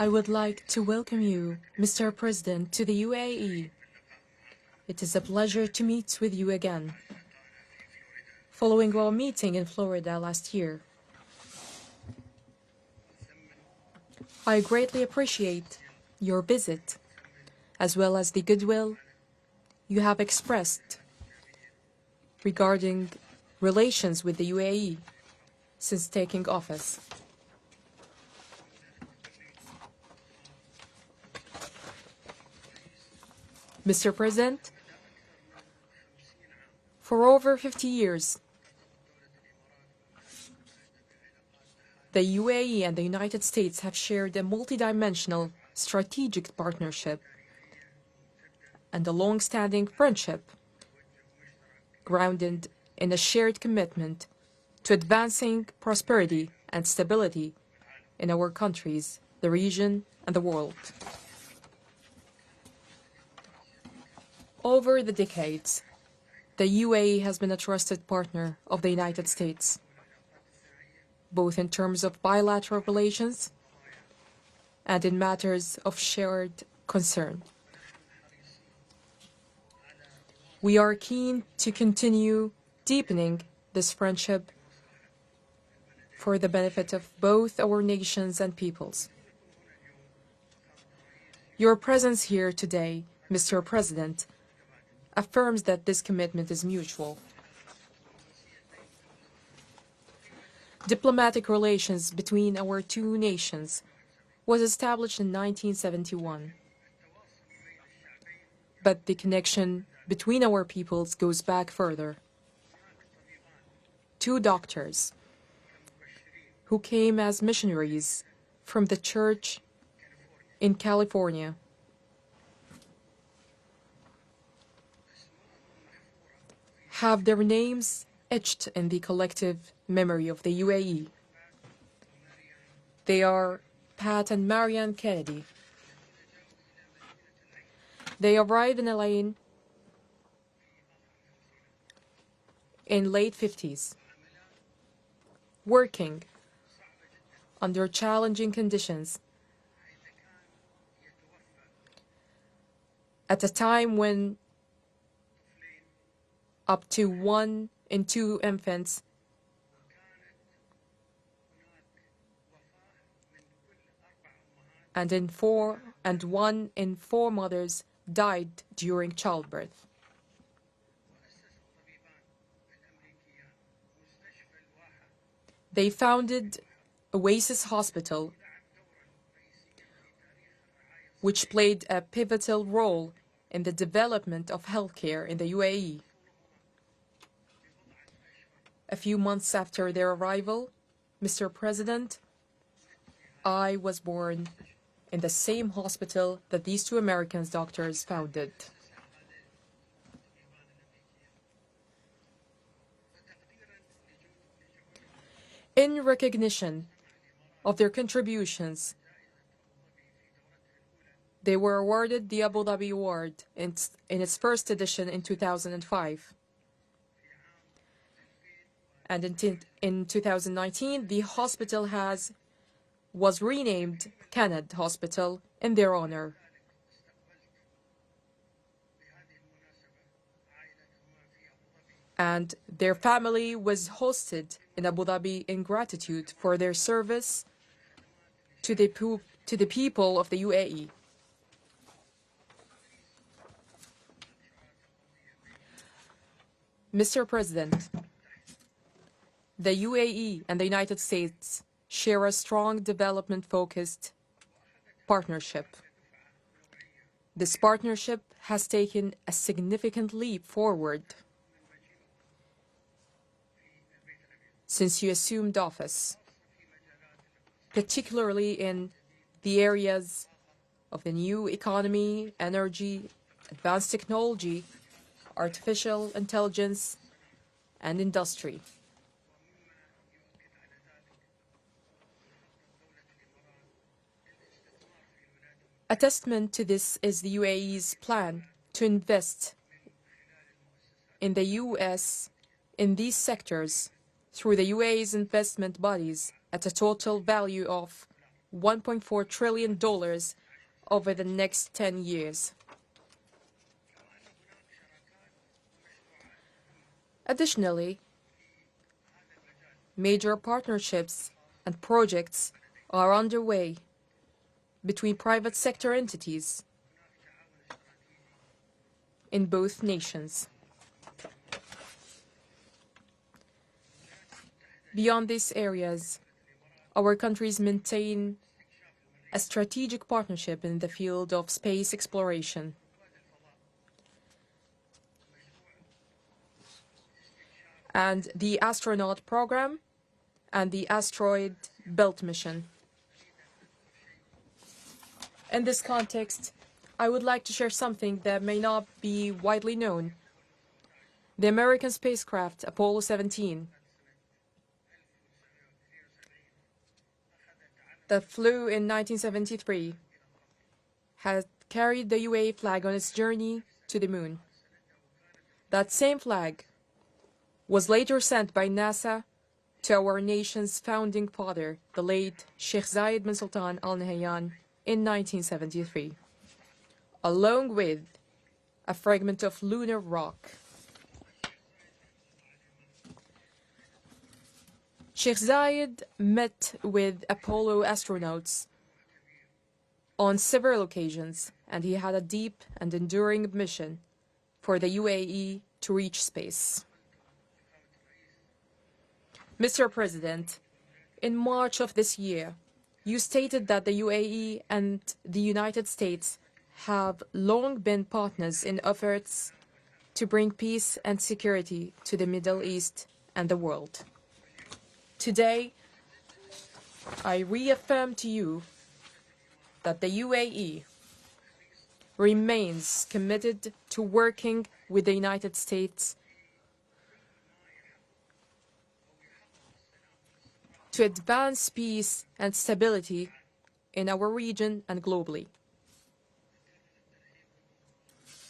I would like to welcome you, Mr. President, to the UAE. It is a pleasure to meet with you again, following our meeting in Florida last year. I greatly appreciate your visit, as well as the goodwill you have expressed regarding relations with the UAE since taking office. Mr. President, for over 50 years, the UAE and the United States have shared a multidimensional strategic partnership and a long-standing friendship grounded in a shared commitment to advancing prosperity and stability in our countries, the region, and the world. Over the decades, the UAE has been a trusted partner of the United States, both in terms of bilateral relations and in matters of shared concern. We are keen to continue deepening this friendship for the benefit of both our nations and peoples. Your presence here today, Mr. President, affirms that this commitment is mutual. Diplomatic relations between our two nations was established in 1971, but the connection between our peoples goes back further. Two doctors who came as missionaries from the church in California have their names etched in the collective memory of the UAE. They are Pat and Marianne Kennedy. They arrived in LA in late 50s, working under challenging conditions at a time when up to 1 in 2 infants and 1 in 4 mothers died during childbirth. They founded Oasis Hospital, which played a pivotal role in the development of healthcare in the UAE. A few months after their arrival, Mr. President, I was born in the same hospital that these two American doctors founded. In recognition of their contributions, they were awarded the Abu Dhabi Award in its first edition in 2005. And in 2019, the hospital was renamed Kennedy Hospital in their honor. And their family was hosted in Abu Dhabi in gratitude for their service to the people of the UAE. Mr. President, the UAE and the United States share a strong development-focused partnership. This partnership has taken a significant leap forward since you assumed office, particularly in the areas of the new economy, energy, advanced technology, artificial intelligence, and industry. A testament to this is the UAE's plan to invest in the U.S. in these sectors through the UAE's investment bodies at a total value of $1.4 trillion over the next 10 years. Additionally, major partnerships and projects are underway between private sector entities in both nations. Beyond these areas, our countries maintain a strategic partnership in the field of space exploration. And the astronaut program and the asteroid belt mission. In this context, I would like to share something that may not be widely known. The American spacecraft Apollo 17 that flew in 1973 had carried the UAE flag on its journey to the moon. That same flag was later sent by NASA to our nation's founding father, the late Sheikh Zayed bin Sultan Al Nahyan, in 1973, along with a fragment of lunar rock. Sheikh Zayed met with Apollo astronauts on several occasions, and he had a deep and enduring mission for the UAE to reach space. Mr. President, in March of this year, you stated that the UAE and the United States have long been partners in efforts to bring peace and security to the Middle East and the world. Today, I reaffirm to you that the UAE remains committed to working with the United States to advance peace and stability in our region and globally.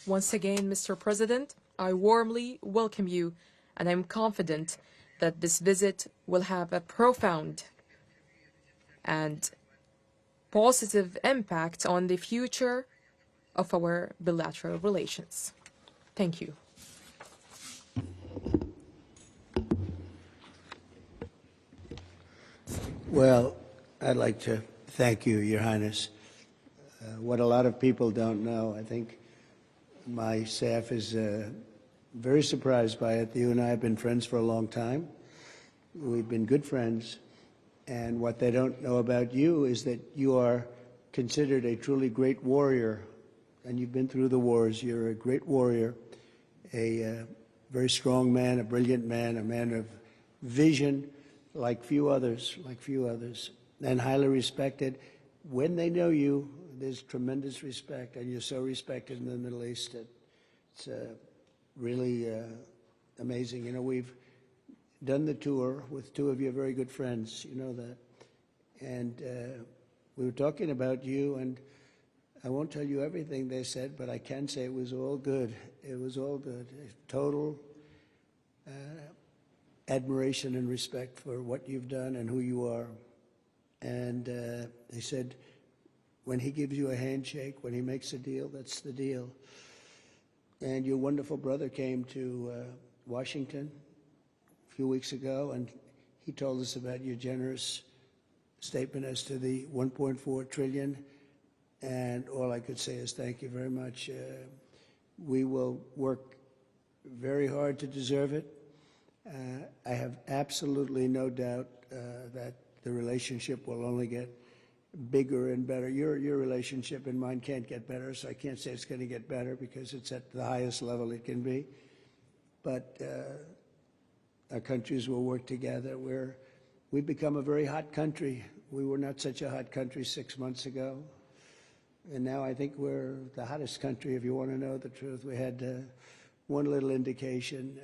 Once again, Mr. President, I warmly welcome you, and I'm confident that this visit will have a profound and positive impact on the future of our bilateral relations. Thank you. Well, I'd like to thank you, Your Highness. What a lot of people don't know, I think my staff is very surprised by it. You and I have been friends for a long time. We've been good friends. And what they don't know about you is that you are considered a truly great warrior. And you've been through the wars. You're a great warrior, a very strong man, a brilliant man, a man of vision, like few others, and highly respected. When they know you, there's tremendous respect, and you're so respected in the Middle East. It's really amazing. You know, we've done the tour with two of your very good friends, you know that. And we were talking about you, and I won't tell you everything they said, but I can say it was all good. It was all good. Total admiration and respect for what you've done and who you are. And they said, when he gives you a handshake, when he makes a deal, that's the deal. And your wonderful brother came to Washington a few weeks ago, and he told us about your generous statement as to the $1.4 trillion. And all I could say is thank you very much. We will work very hard to deserve it. I have absolutely no doubt that the relationship will only get bigger and better. Your relationship and mine can't get better, so I can't say it's going to get better because it's at the highest level it can be. But our countries will work together. We've become a very hot country. We were not such a hot country 6 months ago. And now I think we're the hottest country, if you want to know the truth. We had one little indication.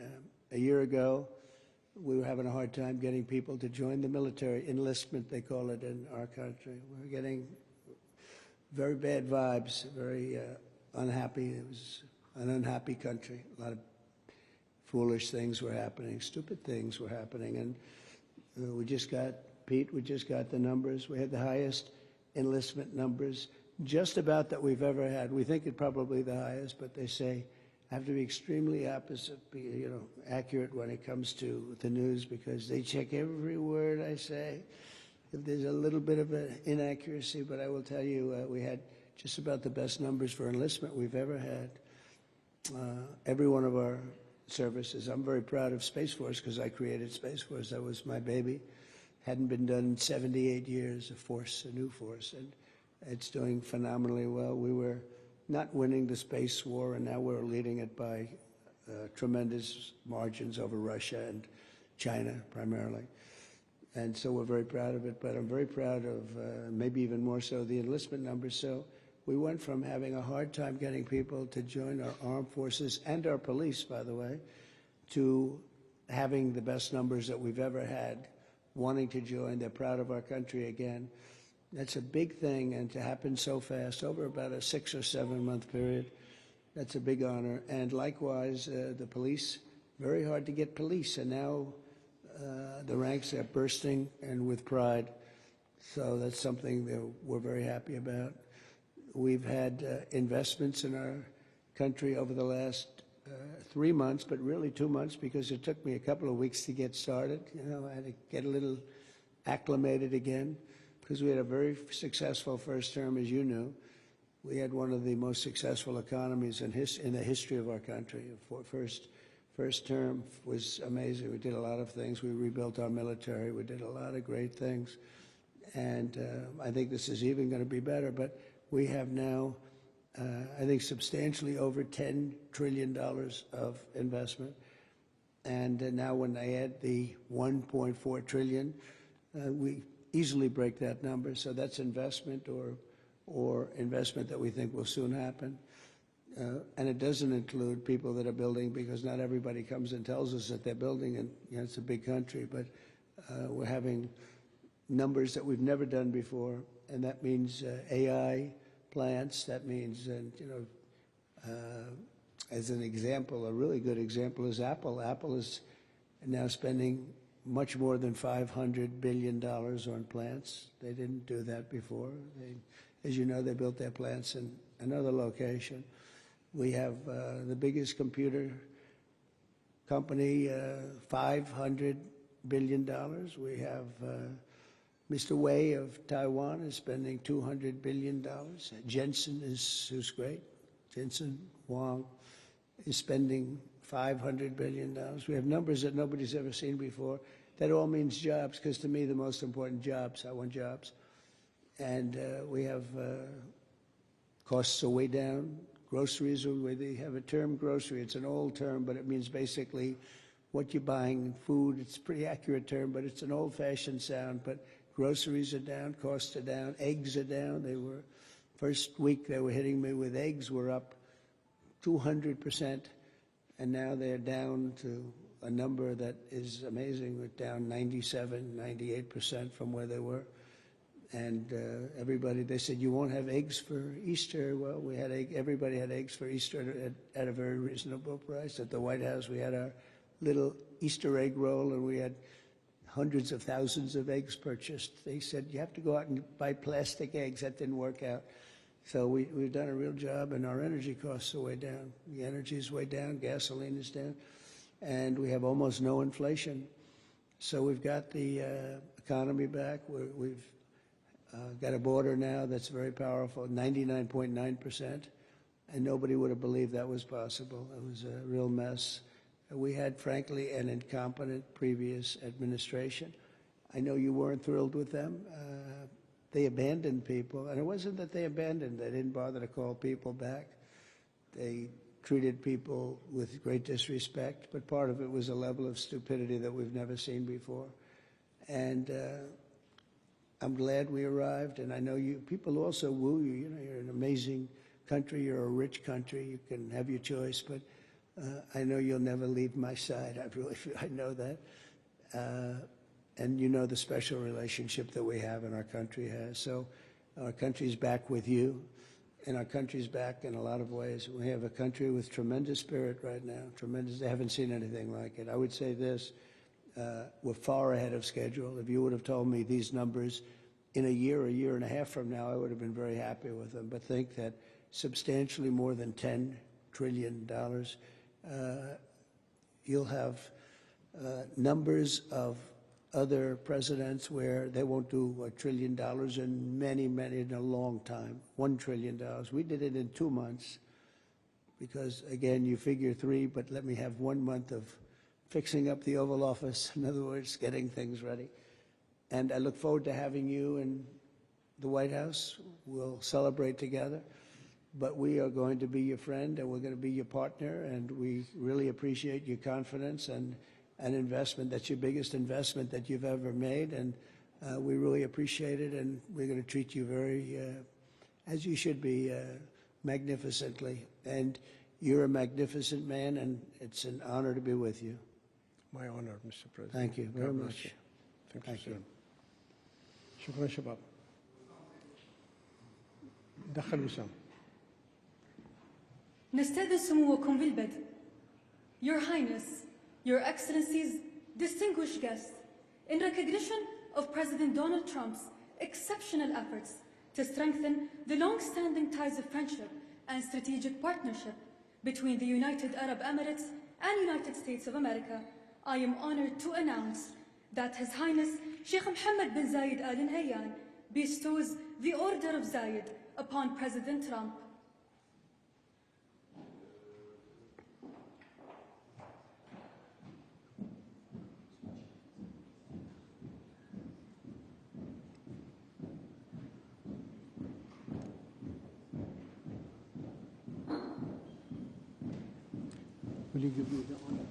A year ago, we were having a hard time getting people to join the military. Enlistment, they call it in our country. We're getting very bad vibes, very unhappy. It was an unhappy country. A lot of foolish things were happening, stupid things were happening. And we just got, Pete, we just got the numbers. We had the highest enlistment numbers, just about that we've ever had. We think it probably the highest, but they say have to be extremely accurate when it comes to the news, because they check every word I say. If there's a little bit of an inaccuracy, but I will tell you, we had just about the best numbers for enlistment we've ever had. Every one of our services. I'm very proud of Space Force because I created Space Force. That was my baby. Hadn't been done in 78 years, a new force, and it's doing phenomenally well. We were not winning the space war, and now we're leading it by tremendous margins over Russia and China primarily. And so we're very proud of it, but I'm very proud of, maybe even more so, the enlistment numbers. So we went from having a hard time getting people to join our armed forces and our police, by the way, to having the best numbers that we've ever had, wanting to join. They're proud of our country again. That's a big thing, and to happen so fast, over about a 6 or 7 month period, that's a big honor. And likewise, the police, very hard to get police, and now the ranks are bursting and with pride. So that's something that we're very happy about. We've had investments in our country over the last 3 months, but really 2 months, because it took me a couple of weeks to get started. I had to get a little acclimated again, because we had a very successful first term, as you knew. We had one of the most successful economies in the history of our country. First term was amazing. We did a lot of things. We rebuilt our military. We did a lot of great things. And I think this is even going to be better. But we have now, I think, substantially over $10 trillion of investment. And now when I add the $1.4 trillion, we easily break that number. So that's investment or investment that we think will soon happen. And it doesn't include people that are building, because not everybody comes and tells us that they're building, and it's a big country, but we're having numbers that we've never done before, and that means AI plants. That means, as an example, a really good example is Apple. Apple is now spending much more than $500 billion on plants. They didn't do that before. As you know, they built their plants in another location. We have the biggest computer company, $500 billion. We have Mr. Wei of Taiwan is spending $200 billion. Jensen who's great. Jensen Huang is spending $500 billion. We have numbers that nobody's ever seen before. That all means jobs, because to me the most important jobs. I want jobs. And we have costs are way down. Groceries, they have a term, grocery. It's an old term, but it means basically what you're buying, food. It's a pretty accurate term, but it's an old-fashioned sound. But groceries are down, costs are down, eggs are down. They were, first week they were hitting me with eggs were up 200%, and now they're down to a number that is amazing. We're down 97, 98% from where they were. And everybody, they said, you won't have eggs for Easter. Well, we had everybody had eggs for Easter at a very reasonable price. At the White House, we had our little Easter egg roll, and we had hundreds of thousands of eggs purchased. They said, you have to go out and buy plastic eggs. That didn't work out. So we've done a real job, and our energy costs are way down. The energy is way down. Gasoline is down. And we have almost no inflation. So we've got the economy back. We've got a border now that's very powerful, 99.9%, and nobody would have believed that was possible. It was a real mess. We had, frankly, an incompetent previous administration. I know you weren't thrilled with them. They abandoned people, and it wasn't that they abandoned. They didn't bother to call people back. They treated people with great disrespect, but part of it was a level of stupidity that we've never seen before. And I'm glad we arrived, and I know people also woo you. You know, you're an amazing country. You're a rich country. You can have your choice, but I know you'll never leave my side. I know that. And you know the special relationship that we have and our country has. So our country's back with you, and our country's back in a lot of ways. We have a country with tremendous spirit right now, tremendous. They haven't seen anything like it. I would say this. We're far ahead of schedule. If you would have told me these numbers in a year and a half from now, I would have been very happy with them, but think that substantially more than $10 trillion, you'll have numbers of other presidents where they won't do $1 trillion in a long time, $1 trillion. We did it in 2 months because, again, you figure 3, but let me have 1 month of fixing up the Oval Office, in other words, getting things ready. And I look forward to having you in the White House. We'll celebrate together. But we are going to be your friend, and we're going to be your partner, and we really appreciate your confidence and an investment. That's your biggest investment that you've ever made, and we really appreciate it, and we're going to treat you very, as you should be, magnificently. And you're a magnificent man, and it's an honor to be with you. My honor, Mr. President. Thank you very much. Thank you, sir. شكرا شباب. دخل وسام. نستأذن سموكم بالبدء. Your Highness, Your Excellencies, distinguished guests, in recognition of President Donald Trump's exceptional efforts to strengthen the long-standing ties of friendship and strategic partnership between the United Arab Emirates and United States of America, I am honored to announce that His Highness Sheikh Mohammed bin Zayed Al Nahyan bestows the Order of Zayed upon President Trump. Will you give me the honor?